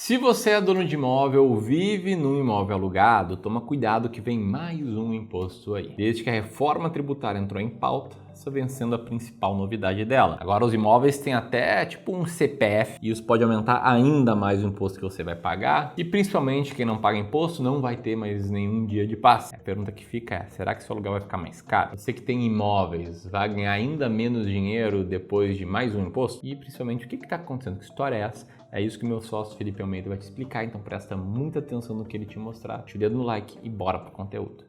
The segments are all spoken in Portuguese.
Se você é dono de imóvel ou vive num imóvel alugado, toma cuidado que vem mais um imposto aí. Desde que a reforma tributária entrou em pauta, essa vem sendo a principal novidade dela. Agora os imóveis têm até tipo um CPF e isso pode aumentar ainda mais o imposto que você vai pagar. E principalmente quem não paga imposto não vai ter mais nenhum dia de paz. A pergunta que fica é, será que seu aluguel vai ficar mais caro? Você que tem imóveis vai ganhar ainda menos dinheiro depois de mais um imposto? E principalmente o que está acontecendo? Que história é essa? É isso que meu sócio Felipe Almeida vai te explicar, então presta muita atenção no que ele te mostrar. Deixa o dedo no like e bora pro conteúdo.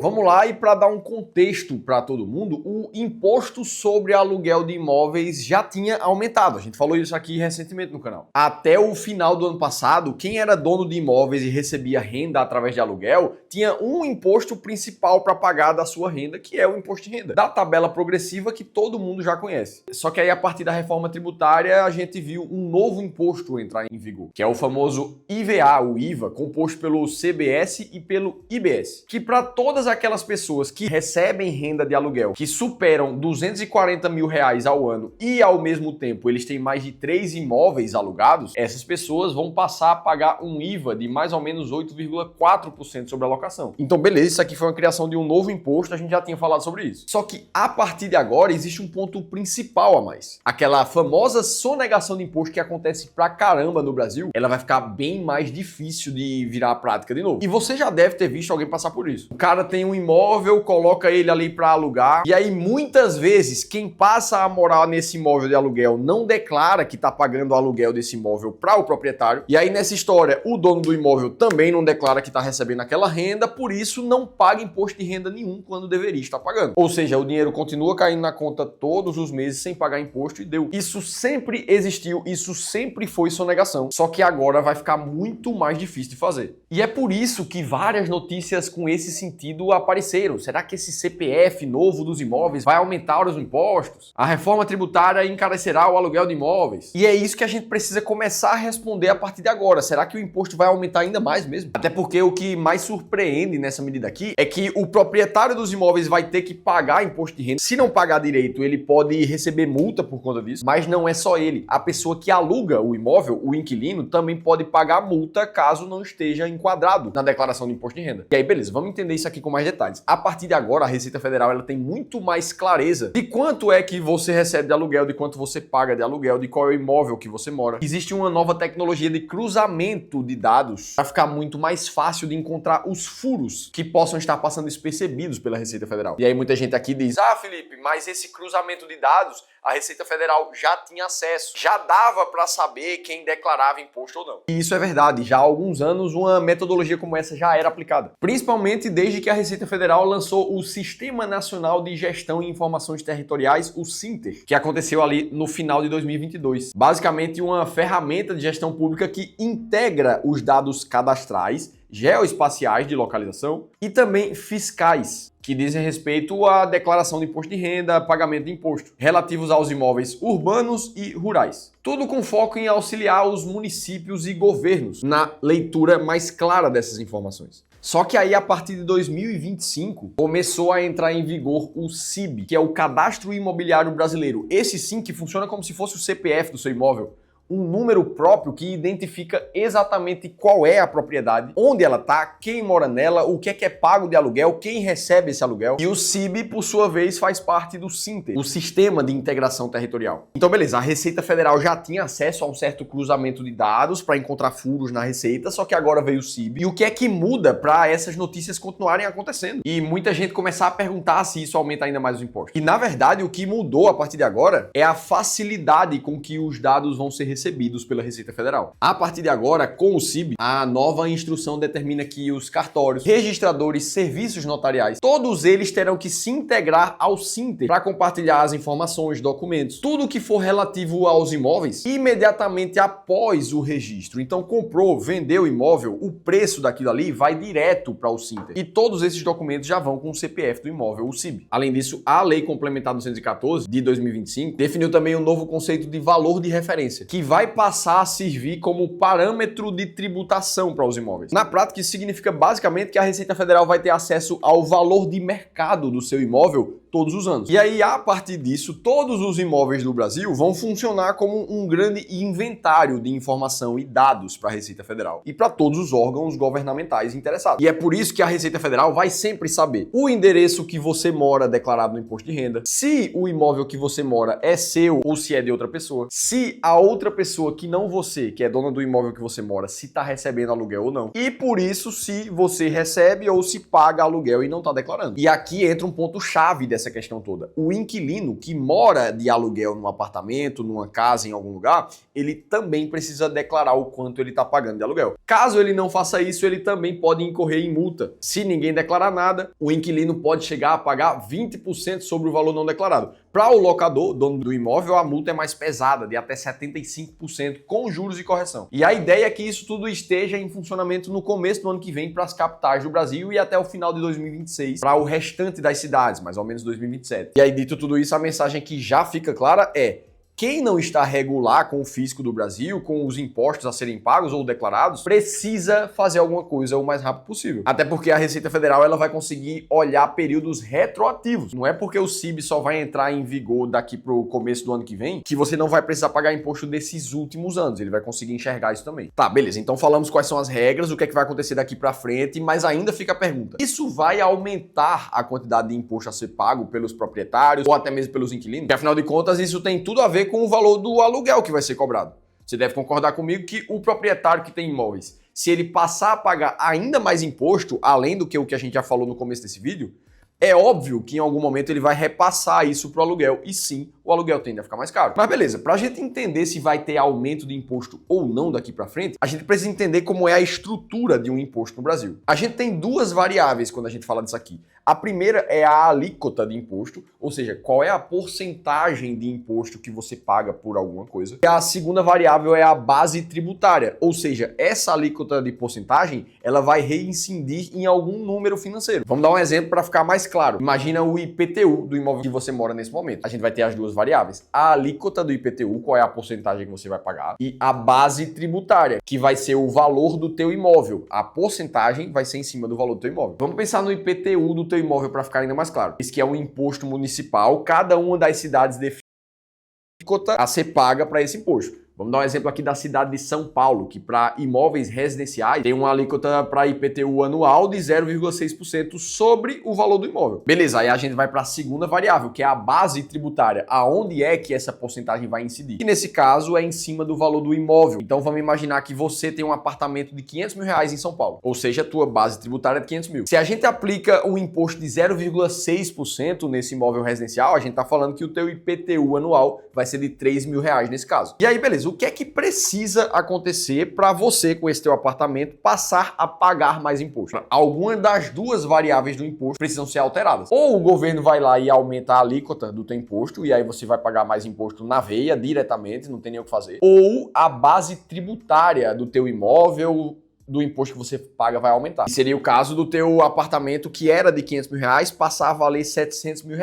Vamos lá, e para dar um contexto para todo mundo, o imposto sobre aluguel de imóveis já tinha aumentado. A gente falou isso aqui recentemente no canal. Até o final do ano passado, quem era dono de imóveis e recebia renda através de aluguel, tinha um imposto principal para pagar da sua renda, que é o imposto de renda, da tabela progressiva que todo mundo já conhece. Só que aí, a partir da reforma tributária, a gente viu um novo imposto entrar em vigor, que é o famoso IVA, o IVA, composto pelo CBS e pelo IBS, que para todas aquelas pessoas que recebem renda de aluguel que superam 240 mil reais ao ano e ao mesmo tempo eles têm mais de 3 imóveis alugados, essas pessoas vão passar a pagar um IVA de mais ou menos 8,4% sobre a locação. Então beleza, isso aqui foi uma criação de um novo imposto, a gente já tinha falado sobre isso. Só que a partir de agora existe um ponto principal a mais. Aquela famosa sonegação de imposto que acontece pra caramba no Brasil, ela vai ficar bem mais difícil de virar a prática de novo. E você já deve ter visto alguém passar por isso. O cara tem um imóvel, coloca ele ali para alugar, e aí muitas vezes quem passa a morar nesse imóvel de aluguel não declara que está pagando o aluguel desse imóvel para o proprietário, e aí nessa história o dono do imóvel também não declara que está recebendo aquela renda, por isso não paga imposto de renda nenhum quando deveria estar pagando. Ou seja, o dinheiro continua caindo na conta todos os meses sem pagar imposto e deu. Isso sempre existiu, isso sempre foi sonegação, só que agora vai ficar muito mais difícil de fazer. E é por isso que várias notícias com esse sentido apareceram. Será que esse CPF novo dos imóveis vai aumentar os impostos? A reforma tributária encarecerá o aluguel de imóveis? E é isso que a gente precisa começar a responder a partir de agora. Será que o imposto vai aumentar ainda mais mesmo? Até porque o que mais surpreende nessa medida aqui é que o proprietário dos imóveis vai ter que pagar imposto de renda. Se não pagar direito, ele pode receber multa por conta disso, mas não é só ele. A pessoa que aluga o imóvel, o inquilino, também pode pagar multa caso não esteja enquadrado na declaração de imposto de renda. E aí, beleza, vamos entender isso aqui com mais detalhes. A partir de agora, a Receita Federal ela tem muito mais clareza de quanto é que você recebe de aluguel, de quanto você paga de aluguel, de qual é o imóvel que você mora. Existe uma nova tecnologia de cruzamento de dados para ficar muito mais fácil de encontrar os furos que possam estar passando despercebidos pela Receita Federal. E aí muita gente aqui diz, Felipe, mas esse cruzamento de dados a Receita Federal já tinha acesso, já dava para saber quem declarava imposto ou não. E isso é verdade, já há alguns anos uma metodologia como essa já era aplicada, principalmente desde que a Receita Federal lançou o Sistema Nacional de Gestão e Informações Territoriais, o SINTER, que aconteceu ali no final de 2022. Basicamente uma ferramenta de gestão pública que integra os dados cadastrais, geoespaciais de localização e também fiscais, que dizem respeito à declaração de imposto de renda, pagamento de imposto, relativos aos imóveis urbanos e rurais. Tudo com foco em auxiliar os municípios e governos na leitura mais clara dessas informações. Só que aí, a partir de 2025, começou a entrar em vigor o CIB, que é o Cadastro Imobiliário Brasileiro. Esse sim que funciona como se fosse o CPF do seu imóvel. Um número próprio que identifica exatamente qual é a propriedade, onde ela está, quem mora nela, o que é pago de aluguel, quem recebe esse aluguel. E o CIB, por sua vez, faz parte do SINTER, o Sistema de Integração Territorial. Então, beleza, a Receita Federal já tinha acesso a um certo cruzamento de dados para encontrar furos na Receita, só que agora veio o CIB. E o que é que muda para essas notícias continuarem acontecendo? E muita gente começar a perguntar se isso aumenta ainda mais os impostos. E, na verdade, o que mudou a partir de agora é a facilidade com que os dados vão ser recebidos pela Receita Federal. A partir de agora, com o CIB, a nova instrução determina que os cartórios, registradores, serviços notariais, todos eles terão que se integrar ao SINTER para compartilhar as informações, documentos, tudo que for relativo aos imóveis, imediatamente após o registro. Então, comprou, vendeu o imóvel, o preço daquilo ali vai direto para o SINTER. E todos esses documentos já vão com o CPF do imóvel, o CIB. Além disso, a Lei Complementar 214 de 2025 definiu também um novo conceito de valor de referência, que vai passar a servir como parâmetro de tributação para os imóveis. Na prática, isso significa basicamente que a Receita Federal vai ter acesso ao valor de mercado do seu imóvel todos os anos. E aí, a partir disso, todos os imóveis do Brasil vão funcionar como um grande inventário de informação e dados para a Receita Federal e para todos os órgãos governamentais interessados. E é por isso que a Receita Federal vai sempre saber o endereço que você mora declarado no imposto de renda, se o imóvel que você mora é seu ou se é de outra pessoa, se a outra pessoa que não você, que é dona do imóvel que você mora, se está recebendo aluguel ou não. E por isso, se você recebe ou se paga aluguel e não está declarando. E aqui entra um ponto-chave dessa questão toda. O inquilino que mora de aluguel num apartamento, numa casa, em algum lugar, ele também precisa declarar o quanto ele está pagando de aluguel. Caso ele não faça isso, ele também pode incorrer em multa. Se ninguém declarar nada, o inquilino pode chegar a pagar 20% sobre o valor não declarado. Para o locador, dono do imóvel, a multa é mais pesada, de até 75%, com juros e correção. E a ideia é que isso tudo esteja em funcionamento no começo do ano que vem para as capitais do Brasil e até o final de 2026 para o restante das cidades, mais ou menos 2027. E aí, dito tudo isso, a mensagem que já fica clara é: quem não está regular com o fisco do Brasil, com os impostos a serem pagos ou declarados, precisa fazer alguma coisa o mais rápido possível. Até porque a Receita Federal ela vai conseguir olhar períodos retroativos. Não é porque o CIB só vai entrar em vigor daqui para o começo do ano que vem que você não vai precisar pagar imposto desses últimos anos. Ele vai conseguir enxergar isso também. Tá, beleza. Então falamos quais são as regras, o que é que vai acontecer daqui para frente, mas ainda fica a pergunta: isso vai aumentar a quantidade de imposto a ser pago pelos proprietários ou até mesmo pelos inquilinos? Porque afinal de contas isso tem tudo a ver com o valor do aluguel que vai ser cobrado. Você deve concordar comigo que o proprietário que tem imóveis, se ele passar a pagar ainda mais imposto, além do que o que a gente já falou no começo desse vídeo, é óbvio que em algum momento ele vai repassar isso para o aluguel e sim, o aluguel tende a ficar mais caro. Mas beleza, para a gente entender se vai ter aumento de imposto ou não daqui para frente, a gente precisa entender como é a estrutura de um imposto no Brasil. A gente tem duas variáveis quando a gente fala disso aqui. A primeira é a alíquota de imposto, ou seja, qual é a porcentagem de imposto que você paga por alguma coisa. E a segunda variável é a base tributária, ou seja, essa alíquota de porcentagem, ela vai reincidir em algum número financeiro. Vamos dar um exemplo para ficar mais claro. Imagina o IPTU do imóvel que você mora nesse momento. A gente vai ter as duas variáveis. A alíquota do IPTU, qual é a porcentagem que você vai pagar, e a base tributária, que vai ser o valor do teu imóvel. A porcentagem vai ser em cima do valor do teu imóvel. Vamos pensar no IPTU do teu imóvel para ficar ainda mais claro. Esse que é um imposto municipal, cada uma das cidades define a alíquota a ser paga para esse imposto. Vamos dar um exemplo aqui da cidade de São Paulo, que para imóveis residenciais tem uma alíquota para IPTU anual de 0,6% sobre o valor do imóvel. Beleza, aí a gente vai para a segunda variável, que é a base tributária. Aonde é que essa porcentagem vai incidir? E nesse caso é em cima do valor do imóvel. Então vamos imaginar que você tem um apartamento de R$500 mil em São Paulo, ou seja, a tua base tributária é de 500 mil. Se a gente aplica um imposto de 0,6% nesse imóvel residencial, a gente está falando que o teu IPTU anual vai ser de R$3 mil nesse caso. E aí, beleza, o que é que precisa acontecer para você, com esse teu apartamento, passar a pagar mais imposto? Algumas das duas variáveis do imposto precisam ser alteradas. Ou o governo vai lá e aumenta a alíquota do teu imposto, e aí você vai pagar mais imposto na veia, diretamente, não tem nem o que fazer. Ou a base tributária do teu imóvel, do imposto que você paga, vai aumentar. E seria o caso do teu apartamento que era de R$500 mil passar a valer R$700 mil,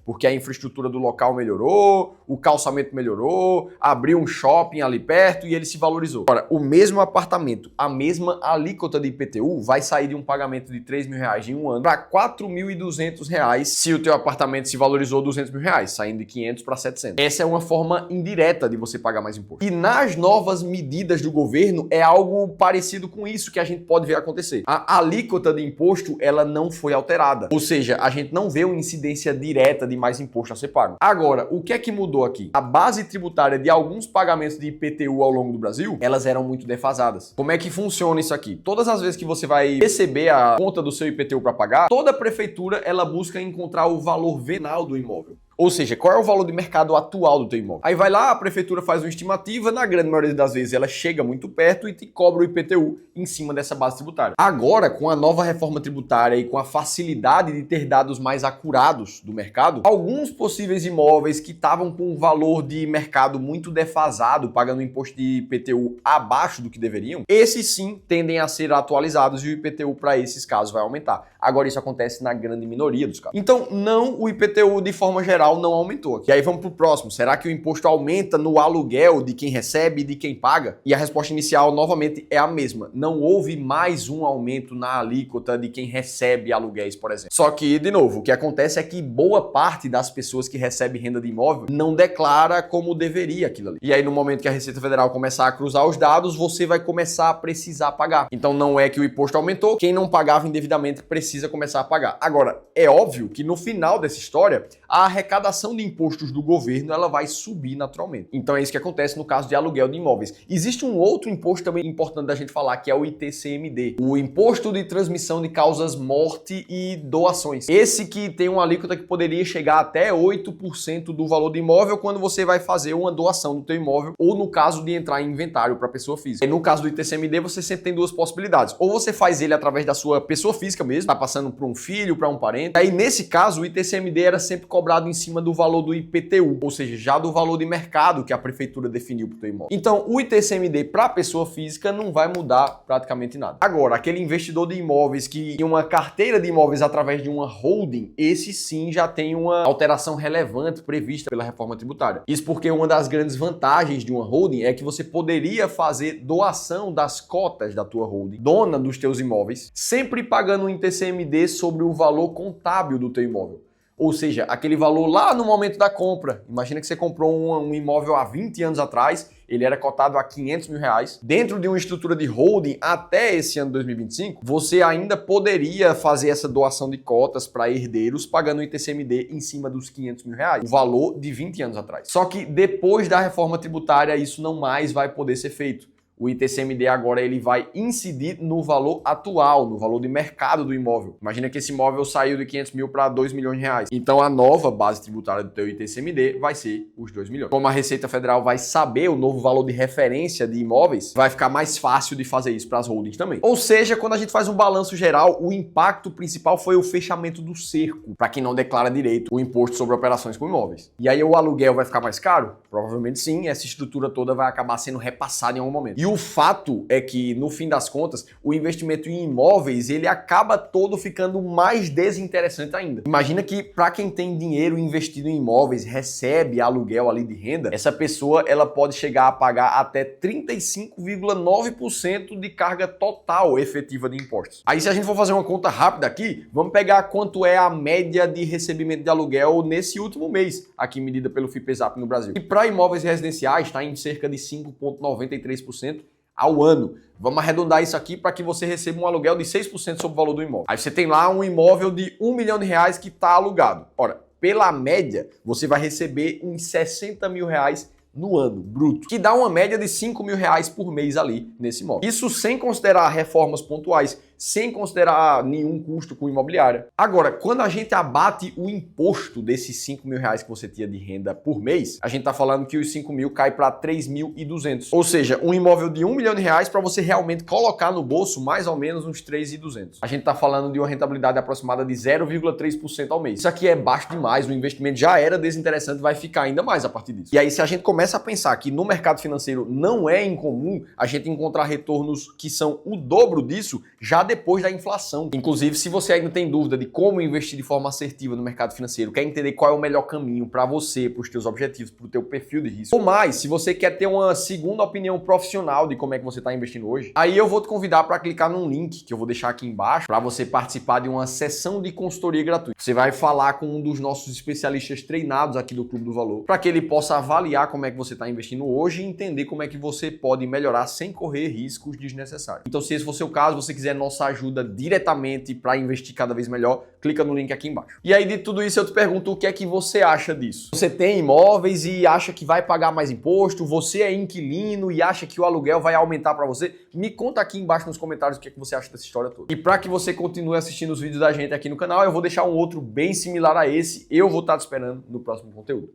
porque a infraestrutura do local melhorou, o calçamento melhorou, abriu um shopping ali perto e ele se valorizou. Agora, o mesmo apartamento, a mesma alíquota de IPTU vai sair de um pagamento de R$3 mil em um ano para R$4.200 se o teu apartamento se valorizou R$200 mil, saindo de 500 para 700. Essa é uma forma indireta de você pagar mais imposto. E nas novas medidas do governo é algo parecido com isso que a gente pode ver acontecer. A alíquota de imposto, ela não foi alterada. Ou seja, a gente não vê uma incidência direta de mais imposto a ser pago. Agora, o que é que mudou aqui? A base tributária de alguns pagamentos de IPTU ao longo do Brasil, elas eram muito defasadas. Como é que funciona isso aqui? Todas as vezes que você vai receber a conta do seu IPTU para pagar, toda prefeitura ela busca encontrar o valor venal do imóvel. Ou seja, qual é o valor de mercado atual do teu imóvel? Aí vai lá, a prefeitura faz uma estimativa, na grande maioria das vezes ela chega muito perto e te cobra o IPTU em cima dessa base tributária. Agora, com a nova reforma tributária e com a facilidade de ter dados mais acurados do mercado, alguns possíveis imóveis que estavam com um valor de mercado muito defasado, pagando imposto de IPTU abaixo do que deveriam, esses sim tendem a ser atualizados e o IPTU para esses casos vai aumentar. Agora isso acontece na grande minoria dos casos. Então, não o IPTU de forma geral Federal não aumentou. E aí vamos pro próximo. Será que o imposto aumenta no aluguel de quem recebe e de quem paga? E a resposta inicial, novamente, é a mesma. Não houve mais um aumento na alíquota de quem recebe aluguéis, por exemplo. Só que, de novo, o que acontece é que boa parte das pessoas que recebem renda de imóvel não declara como deveria aquilo ali. E aí, no momento que a Receita Federal começar a cruzar os dados, você vai começar a precisar pagar. Então, não é que o imposto aumentou, quem não pagava indevidamente precisa começar a pagar. Agora, é óbvio que no final dessa história, a arrecadação de impostos do governo ela vai subir naturalmente. Então, é isso que acontece no caso de aluguel de imóveis. Existe um outro imposto também importante da gente falar, que é o ITCMD, o Imposto de Transmissão de Causas Morte e Doações. Esse que tem uma alíquota que poderia chegar até 8% do valor do imóvel quando você vai fazer uma doação do teu imóvel ou no caso de entrar em inventário para pessoa física. E no caso do ITCMD, você sempre tem duas possibilidades. Ou você faz ele através da sua pessoa física mesmo, tá passando para um filho, para um parente. Aí nesse caso, o ITCMD era sempre cobrado em cima do valor do IPTU, ou seja, já do valor de mercado que a prefeitura definiu para o teu imóvel. Então, o ITCMD para pessoa física não vai mudar praticamente nada. Agora, aquele investidor de imóveis que tem uma carteira de imóveis através de uma holding, esse sim já tem uma alteração relevante prevista pela reforma tributária. Isso porque uma das grandes vantagens de uma holding é que você poderia fazer doação das cotas da tua holding, dona dos teus imóveis, sempre pagando um ITCMD sobre o valor contábil do teu imóvel. Ou seja, aquele valor lá no momento da compra. Imagina que você comprou um imóvel há 20 anos atrás, ele era cotado a 500 mil reais. Dentro de uma estrutura de holding até esse ano 2025, você ainda poderia fazer essa doação de cotas para herdeiros pagando o ITCMD em cima dos 500 mil reais, o valor de 20 anos atrás. Só que depois da reforma tributária, isso não mais vai poder ser feito. O ITCMD agora ele vai incidir no valor atual, no valor de mercado do imóvel. Imagina que esse imóvel saiu de 500 mil para 2 milhões de reais. Então a nova base tributária do teu ITCMD vai ser os 2 milhões. Como a Receita Federal vai saber o novo valor de referência de imóveis, vai ficar mais fácil de fazer isso para as holdings também. Ou seja, quando a gente faz um balanço geral, o impacto principal foi o fechamento do cerco, para quem não declara direito o imposto sobre operações com imóveis. E aí o aluguel vai ficar mais caro? Provavelmente sim, essa estrutura toda vai acabar sendo repassada em algum momento. E o fato é que, no fim das contas, o investimento em imóveis, ele acaba todo ficando mais desinteressante ainda. Imagina que, para quem tem dinheiro investido em imóveis, recebe aluguel ali de renda, essa pessoa ela pode chegar a pagar até 35,9% de carga total efetiva de impostos. Aí, se a gente for fazer uma conta rápida aqui, vamos pegar quanto é a média de recebimento de aluguel nesse último mês, aqui medida pelo FIPESAP no Brasil. E para imóveis residenciais está em cerca de 5,93% ao ano. Vamos arredondar isso aqui para que você receba um aluguel de 6% sobre o valor do imóvel. Aí você tem lá um imóvel de R$1 milhão que está alugado. Ora, pela média, você vai receber uns 60 mil reais no ano, bruto, que dá uma média de 5 mil reais por mês ali nesse imóvel. Isso sem considerar reformas pontuais, sem considerar nenhum custo com imobiliária. Agora, quando a gente abate o imposto desses 5 mil reais que você tinha de renda por mês, a gente tá falando que os 5 mil cai para 3.200. Ou seja, um imóvel de R$1 milhão para você realmente colocar no bolso mais ou menos uns 3.200. A gente tá falando de uma rentabilidade aproximada de 0,3% ao mês. Isso aqui é baixo demais, o investimento já era desinteressante, vai ficar ainda mais a partir disso. E aí, se a gente começa a pensar que no mercado financeiro não é incomum a gente encontrar retornos que são o dobro disso, já depois da inflação. Inclusive, se você ainda tem dúvida de como investir de forma assertiva no mercado financeiro, quer entender qual é o melhor caminho para você, para os teus objetivos, para o teu perfil de risco, ou mais, se você quer ter uma segunda opinião profissional de como é que você está investindo hoje, aí eu vou te convidar para clicar num link que eu vou deixar aqui embaixo para você participar de uma sessão de consultoria gratuita. Você vai falar com um dos nossos especialistas treinados aqui do Clube do Valor, para que ele possa avaliar como é que você está investindo hoje e entender como é que você pode melhorar sem correr riscos desnecessários. Então, se esse for o seu caso, você quiser nossa ajuda diretamente para investir cada vez melhor, clica no link aqui embaixo. E aí, de tudo isso, eu te pergunto o que é que você acha disso? Você tem imóveis e acha que vai pagar mais imposto? Você é inquilino e acha que o aluguel vai aumentar para você? Me conta aqui embaixo nos comentários o que é que você acha dessa história toda. E para que você continue assistindo os vídeos da gente aqui no canal, eu vou deixar um outro bem similar a esse. Eu vou estar te esperando no próximo conteúdo.